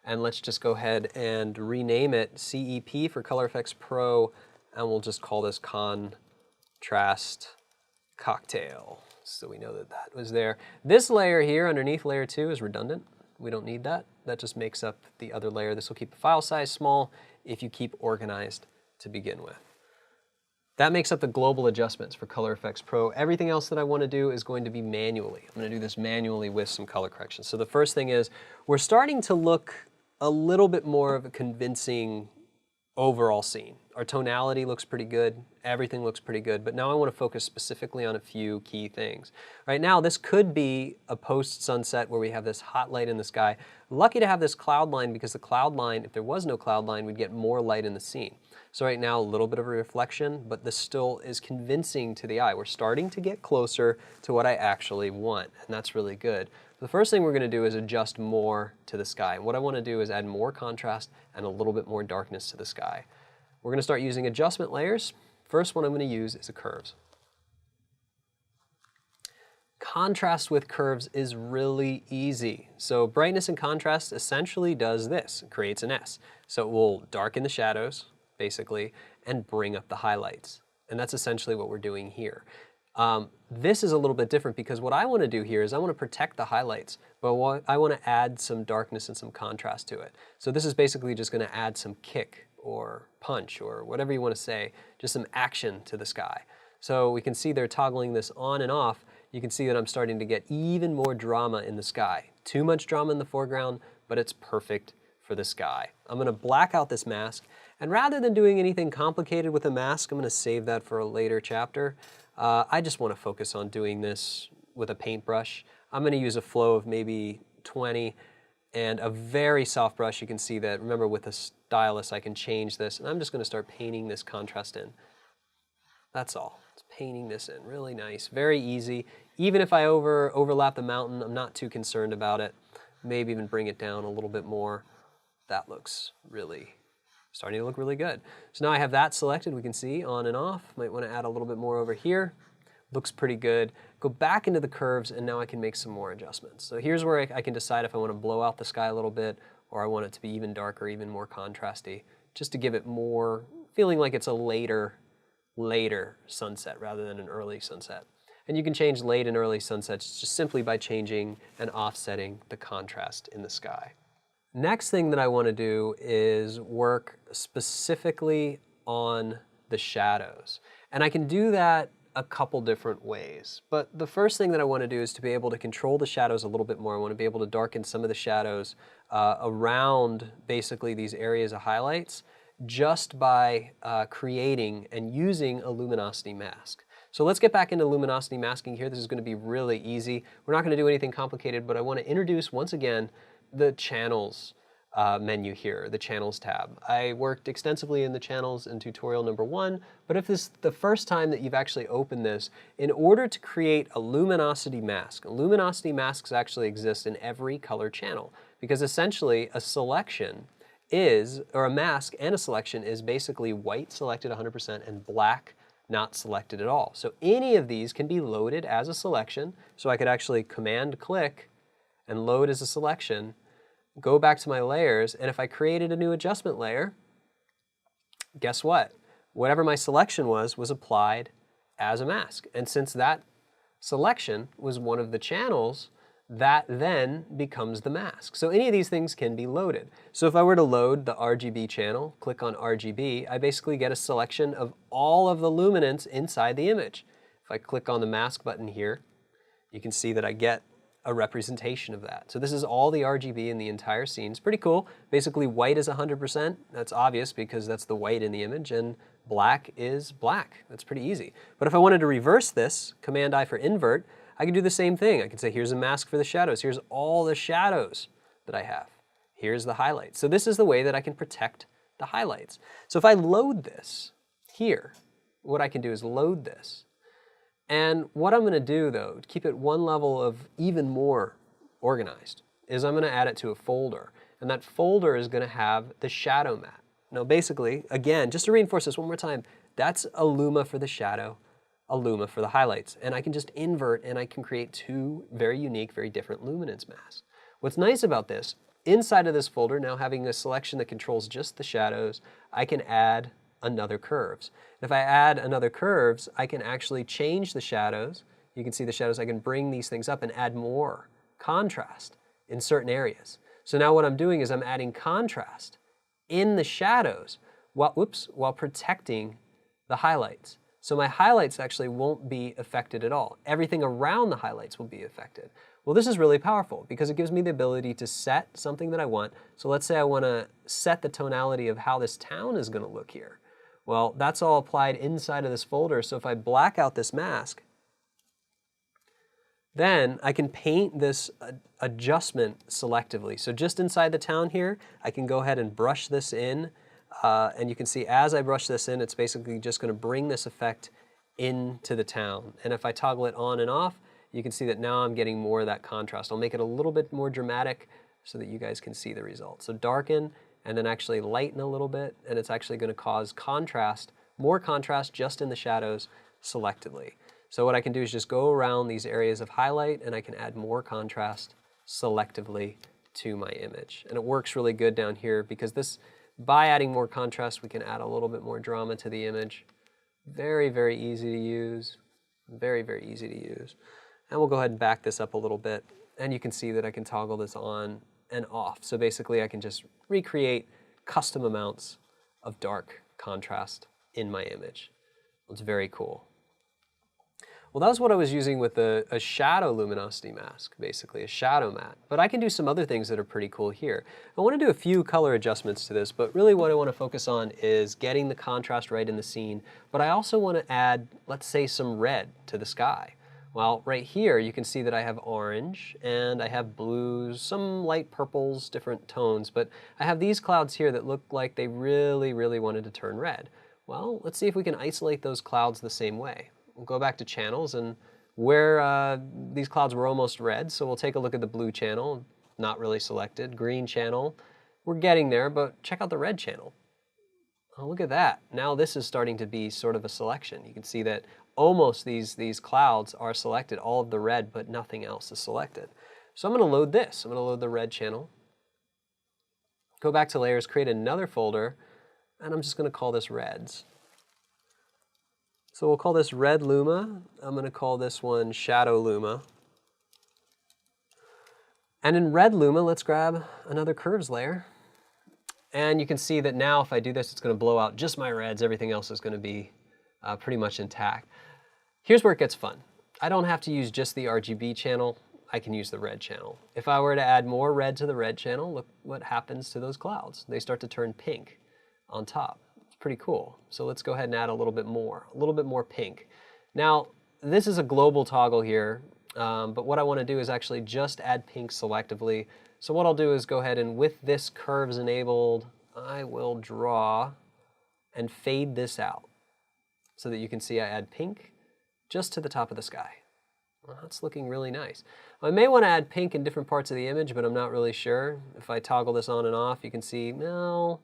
And let's just go ahead and rename it CEP for Color Efex Pro, and we'll just call this Contrast Cocktail, so we know that that was there. This layer here underneath layer 2 is redundant. We don't need that. That just makes up the other layer. This will keep the file size small if you keep organized to begin with. That makes up the global adjustments for Color Efex Pro. Everything else that I want to do is going to be manually. I'm going to do this manually with some color corrections. So the first thing is we're starting to look a little bit more of a convincing overall scene. Our tonality looks pretty good, everything looks pretty good, but now I want to focus specifically on a few key things. Right now, this could be a post-sunset where we have this hot light in the sky. Lucky to have this cloud line, because the cloud line, if there was no cloud line, we'd get more light in the scene. So right now, a little bit of a reflection, but this still is convincing to the eye. We're starting to get closer to what I actually want, and that's really good. The first thing we're going to do is adjust more to the sky. What I want to do is add more contrast and a little bit more darkness to the sky. We're going to start using adjustment layers. First one I'm going to use is a curves. Contrast with curves is really easy. So brightness and contrast essentially does this. It creates an S. So it will darken the shadows, basically, and bring up the highlights. And that's essentially what we're doing here. This is a little bit different, because what I want to do here is I want to protect the highlights, but I want to add some darkness and some contrast to it. So this is basically just going to add some kick or punch or whatever you want to say, just some action to the sky. So we can see they're toggling this on and off. You can see that I'm starting to get even more drama in the sky. Too much drama in the foreground, but it's perfect for the sky. I'm going to black out this mask, and rather than doing anything complicated with a mask, I'm going to save that for a later chapter. I just want to focus on doing this with a paintbrush. I'm going to use a flow of maybe 20 and a very soft brush. You can see that, remember, with a stylus I can change this, and I'm just going to start painting this contrast in. That's all. It's painting this in. Really nice. Very easy. Even if I overlap the mountain, I'm not too concerned about it. Maybe even bring it down a little bit more. That looks really starting to look really good. So now I have that selected. We can see on and off. Might want to add a little bit more over here. Looks pretty good. Go back into the curves, and now I can make some more adjustments. So here's where I can decide if I want to blow out the sky a little bit, or I want it to be even darker, even more contrasty, just to give it more feeling like it's a later sunset rather than an early sunset. And you can change late and early sunsets just simply by changing and offsetting the contrast in the sky. Next thing that I want to do is work specifically on the shadows. And I can do that a couple different ways. But the first thing that I want to do is to be able to control the shadows a little bit more. I want to be able to darken some of the shadows around basically these areas of highlights just by creating and using a luminosity mask. So let's get back into luminosity masking here. This is going to be really easy. We're not going to do anything complicated, but I want to introduce once again the channels menu here, the channels tab. I worked extensively in the channels in tutorial number 1, but if this is the first time that you've actually opened this, in order to create a luminosity mask, luminosity masks actually exist in every color channel, because essentially a selection is, or a mask and a selection is basically white selected 100% and black not selected at all. So any of these can be loaded as a selection, so I could actually command click and load as a selection, go back to my layers, and if I created a new adjustment layer, guess what? Whatever my selection was applied as a mask. And since that selection was one of the channels, that then becomes the mask. So any of these things can be loaded. So if I were to load the RGB channel, click on RGB, I basically get a selection of all of the luminance inside the image. If I click on the mask button here, you can see that I get a representation of that. So this is all the RGB in the entire scene. It's pretty cool. Basically white is 100%. That's obvious because that's the white in the image, and black is black. That's pretty easy. But if I wanted to reverse this, Command I for invert, I can do the same thing. I can say here's a mask for the shadows. Here's all the shadows that I have. Here's the highlights. So this is the way that I can protect the highlights. So if I load this here, what I can do is load this. And what I'm going to do, though, to keep it one level of even more organized, is I'm going to add it to a folder. And that folder is going to have the shadow map. Now basically, again, just to reinforce this one more time, that's a luma for the shadow, a luma for the highlights. And I can just invert and I can create two very unique, very different luminance masks. What's nice about this, inside of this folder, now having a selection that controls just the shadows, I can add another curves. If I add another curves, I can actually change the shadows. You can see the shadows. I can bring these things up and add more contrast in certain areas. So now what I'm doing is I'm adding contrast in the shadows while protecting the highlights. So my highlights actually won't be affected at all. Everything around the highlights will be affected. Well, this is really powerful because it gives me the ability to set something that I want. So let's say I want to set the tonality of how this town is going to look here. Well, that's all applied inside of this folder. So if I black out this mask, then I can paint this adjustment selectively. So just inside the town here, I can go ahead and brush this in. And you can see as I brush this in, it's basically just going to bring this effect into the town. And if I toggle it on and off, you can see that now I'm getting more of that contrast. I'll make it a little bit more dramatic so that you guys can see the result. So darken and then actually lighten a little bit, and it's actually going to cause contrast, more contrast just in the shadows selectively. So what I can do is just go around these areas of highlight and I can add more contrast selectively to my image. And it works really good down here because this, by adding more contrast, we can add a little bit more drama to the image. Very, very easy to use. Very, very easy to use. And we'll go ahead and back this up a little bit. And you can see that I can toggle this on and off. So basically I can just recreate custom amounts of dark contrast in my image. It's very cool. Well, that was what I was using with a shadow luminosity mask, basically, a shadow matte. But I can do some other things that are pretty cool here. I want to do a few color adjustments to this, but really what I want to focus on is getting the contrast right in the scene. But I also want to add, let's say, some red to the sky. Well, right here you can see that I have orange and I have blues, some light purples, different tones, but I have these clouds here that look like they really, really wanted to turn red. Well, let's see if we can isolate those clouds the same way. We'll go back to channels and where these clouds were almost red, so we'll take a look at the blue channel, not really selected, green channel. We're getting there, but check out the red channel. Oh, look at that. Now this is starting to be sort of a selection. You can see that almost these clouds are selected, all of the red, but nothing else is selected. So I'm going to load this. I'm going to load the red channel. Go back to layers, create another folder, and I'm just going to call this reds. So we'll call this red luma. I'm going to call this one shadow luma. And in red luma, let's grab another curves layer. And you can see that now if I do this, it's going to blow out just my reds. Everything else is going to be pretty much intact. Here's where it gets fun. I don't have to use just the RGB channel. I can use the red channel. If I were to add more red to the red channel, look what happens to those clouds. They start to turn pink on top. It's pretty cool. So let's go ahead and add a little bit more pink. Now, this is a global toggle here, but what I want to do is actually just add pink selectively. So what I'll do is go ahead and with this curves enabled, I will draw and fade this out so that you can see I add pink just to the top of the sky. Well, that's looking really nice. I may want to add pink in different parts of the image, but I'm not really sure. If I toggle this on and off, you can see, no,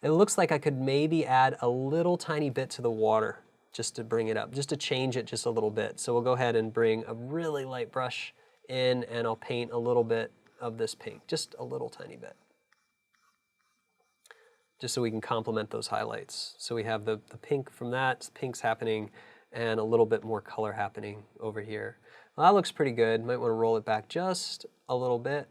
it looks like I could maybe add a little tiny bit to the water just to bring it up, just to change it just a little bit. So we'll go ahead and bring a really light brush in and I'll paint a little bit of this pink, just a little tiny bit. Just so we can complement those highlights. So we have the pink from that, pink's happening, and a little bit more color happening over here. Well, that looks pretty good. Might want to roll it back just a little bit.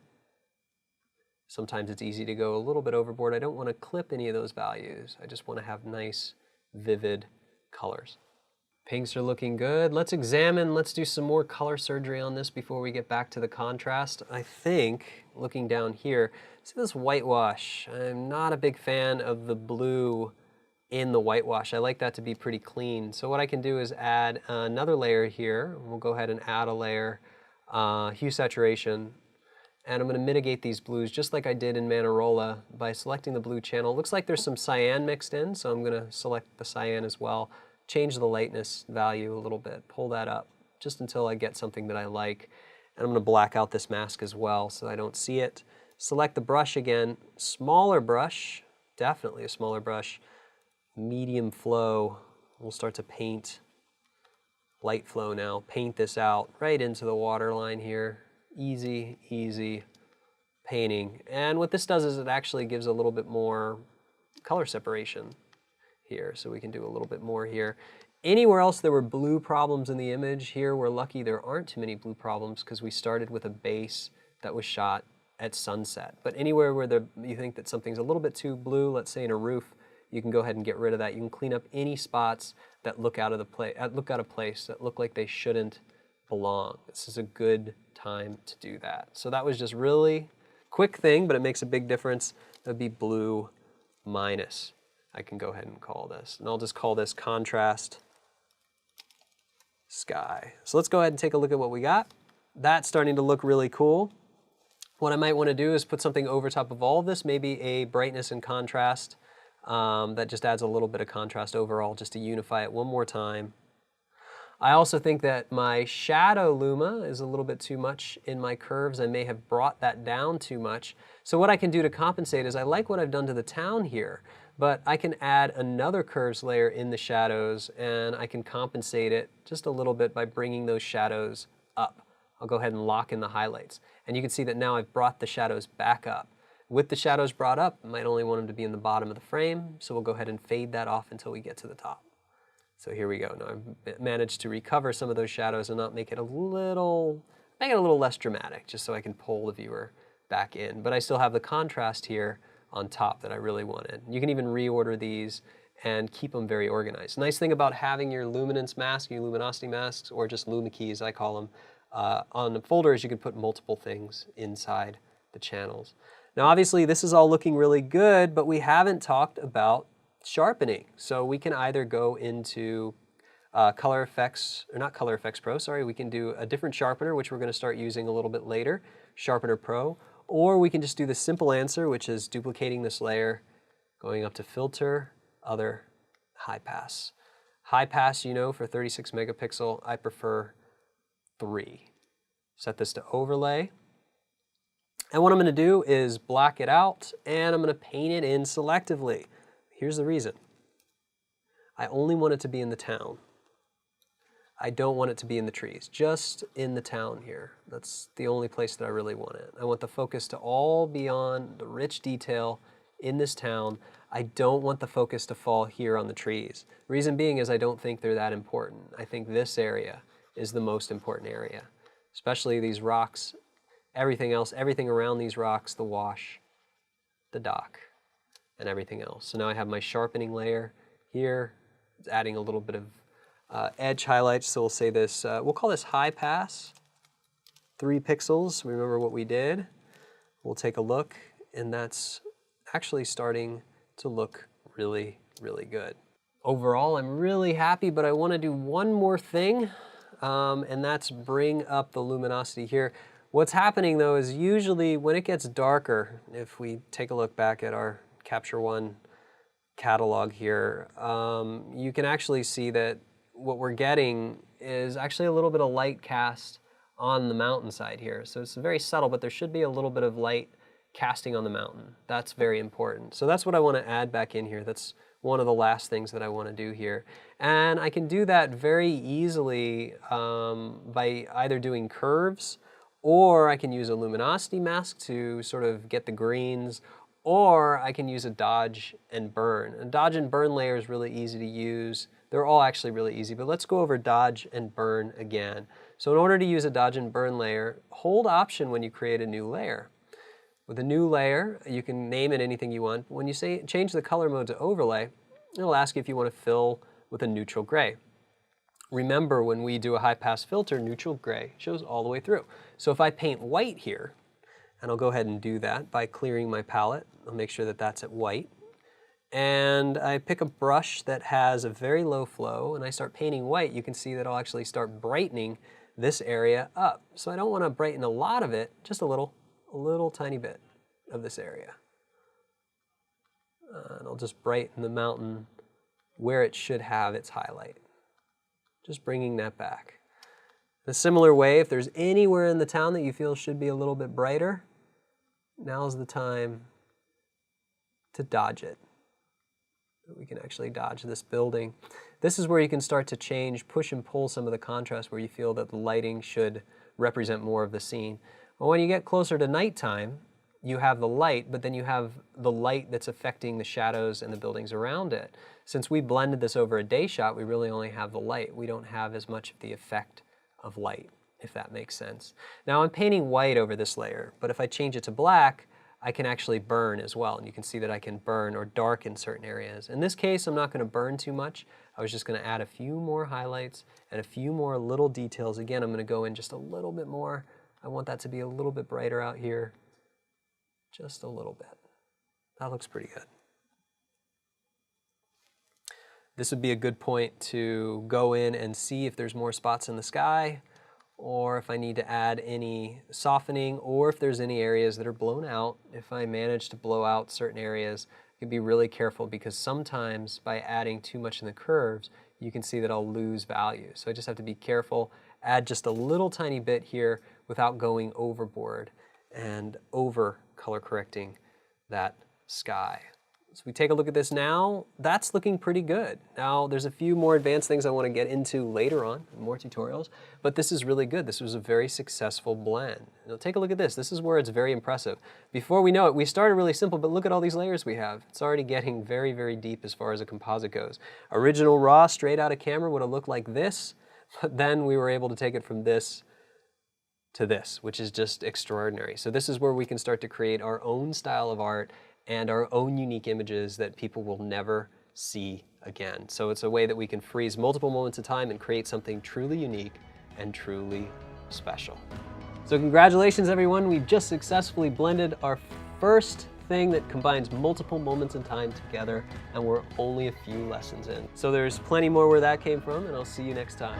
Sometimes it's easy to go a little bit overboard. I don't want to clip any of those values. I just want to have nice, vivid colors. Pinks are looking good. Let's do some more color surgery on this before we get back to the contrast. I think, looking down here, see this whitewash. I'm not a big fan of the blue in the whitewash. I like that to be pretty clean. So what I can do is add another layer here. We'll go ahead and add a layer, hue saturation, and I'm going to mitigate these blues just like I did in Manarola by selecting the blue channel. Looks like there's some cyan mixed in, so I'm going to select the cyan as well. Change the lightness value a little bit, pull that up just until I get something that I like. And I'm going to black out this mask as well so I don't see it. Select the brush again, smaller brush, definitely a smaller brush, medium flow. We'll start to paint, light flow now, paint this out right into the water line here. Easy, easy painting. And what this does is it actually gives a little bit more color separation here. So we can do a little bit more here. Anywhere else there were blue problems in the image, here we're lucky there aren't too many blue problems because we started with a base that was shot at sunset. But anywhere where you think that something's a little bit too blue, let's say in a roof, you can go ahead and get rid of that. You can clean up any spots that look out of place, that look like they shouldn't belong. This is a good time to do that. So that was just really quick thing, but it makes a big difference. That would be blue minus. I can go ahead and call this, and I'll just call this contrast sky. So let's go ahead and take a look at what we got. That's starting to look really cool. What I might want to do is put something over top of all of this, maybe a brightness and contrast that just adds a little bit of contrast overall just to unify it one more time. I also think that my shadow luma is a little bit too much in my curves. I may have brought that down too much. So what I can do to compensate is I like what I've done to the town here, but I can add another curves layer in the shadows and I can compensate it just a little bit by bringing those shadows up. I'll go ahead and lock in the highlights. And you can see that now I've brought the shadows back up. With the shadows brought up, I might only want them to be in the bottom of the frame, so we'll go ahead and fade that off until we get to the top. So here we go. Now I've managed to recover some of those shadows and not make it a little less dramatic, just so I can pull the viewer back in. But I still have the contrast here on top that I really wanted. You can even reorder these and keep them very organized. Nice thing about having your luminance mask, your luminosity masks, or just luma keys, I call them, on the folder is you can put multiple things inside the channels. Now obviously this is all looking really good, but we haven't talked about sharpening. So we can either go into Color Effects, or not Color Effects Pro, sorry, we can do a different sharpener, which we're going to start using a little bit later, Sharpener Pro, or we can just do the simple answer, which is duplicating this layer, going up to Filter, Other, High Pass. High Pass, you know, for 36 megapixel, I prefer 3. Set this to Overlay. And what I'm going to do is black it out, and I'm going to paint it in selectively. Here's the reason. I only want it to be in the town. I don't want it to be in the trees, just in the town here. That's the only place that I really want it. I want the focus to all be on the rich detail in this town. I don't want the focus to fall here on the trees. Reason being is I don't think they're that important. I think this area is the most important area, especially these rocks, everything else, everything around these rocks, the wash, the dock, and everything else. So now I have my sharpening layer here. It's adding a little bit of edge highlights. So we'll say this, we'll call this high pass, 3 pixels. Remember what we did. We'll take a look, and that's actually starting to look really, really good. Overall, I'm really happy, but I want to do one more thing, and that's bring up the luminosity here. What's happening though is usually when it gets darker, if we take a look back at our Capture One catalog here, you can actually see that what we're getting is actually a little bit of light cast on the mountainside here. So it's very subtle, but there should be a little bit of light casting on the mountain. That's very important. So that's what I want to add back in here. That's one of the last things that I want to do here. And I can do that very easily by either doing curves, or I can use a luminosity mask to sort of get the greens, or I can use a dodge and burn. A dodge and burn layer is really easy to use. They're all actually really easy, but let's go over dodge and burn again. So in order to use a dodge and burn layer, hold Option when you create a new layer. With a new layer, you can name it anything you want. When you say change the color mode to overlay, it'll ask you if you want to fill with a neutral gray. Remember, when we do a high pass filter, neutral gray shows all the way through. So if I paint white here, and I'll go ahead and do that by clearing my palette, I'll make sure that that's at white. And I pick a brush that has a very low flow, and I start painting white, you can see that I'll actually start brightening this area up. So I don't want to brighten a lot of it, just a little tiny bit of this area. And I'll just brighten the mountain where it should have its highlight. Just bringing that back. In a similar way, if there's anywhere in the town that you feel should be a little bit brighter, now's the time to dodge it. We can actually dodge this building. This is where you can start to change, push and pull some of the contrast where you feel that the lighting should represent more of the scene. Well, when you get closer to nighttime, you have the light, but then you have the light that's affecting the shadows and the buildings around it. Since we blended this over a day shot, we really only have the light. We don't have as much of the effect of light, if that makes sense. Now I'm painting white over this layer, but if I change it to black, I can actually burn as well. And you can see that I can burn or darken certain areas. In this case, I'm not going to burn too much. I was just going to add a few more highlights and a few more little details. Again, I'm going to go in just a little bit more. I want that to be a little bit brighter out here. Just a little bit. That looks pretty good. This would be a good point to go in and see if there's more spots in the sky, or if I need to add any softening, or if there's any areas that are blown out. If I manage to blow out certain areas, I can be really careful, because sometimes by adding too much in the curves, you can see that I'll lose value. So I just have to be careful, add just a little tiny bit here without going overboard and over color correcting that sky. So we take a look at this now, that's looking pretty good. Now there's a few more advanced things I want to get into later on, in more tutorials, but this is really good. This was a very successful blend. Now take a look at this. This is where it's very impressive. Before we know it, we started really simple, but look at all these layers we have. It's already getting very, very deep as far as a composite goes. Original raw, straight out of camera would have looked like this, but then we were able to take it from this to this, which is just extraordinary. So this is where we can start to create our own style of art and our own unique images that people will never see again. So it's a way that we can freeze multiple moments of time and create something truly unique and truly special. So congratulations everyone, we've just successfully blended our first thing that combines multiple moments in time together, and we're only a few lessons in. So there's plenty more where that came from, and I'll see you next time.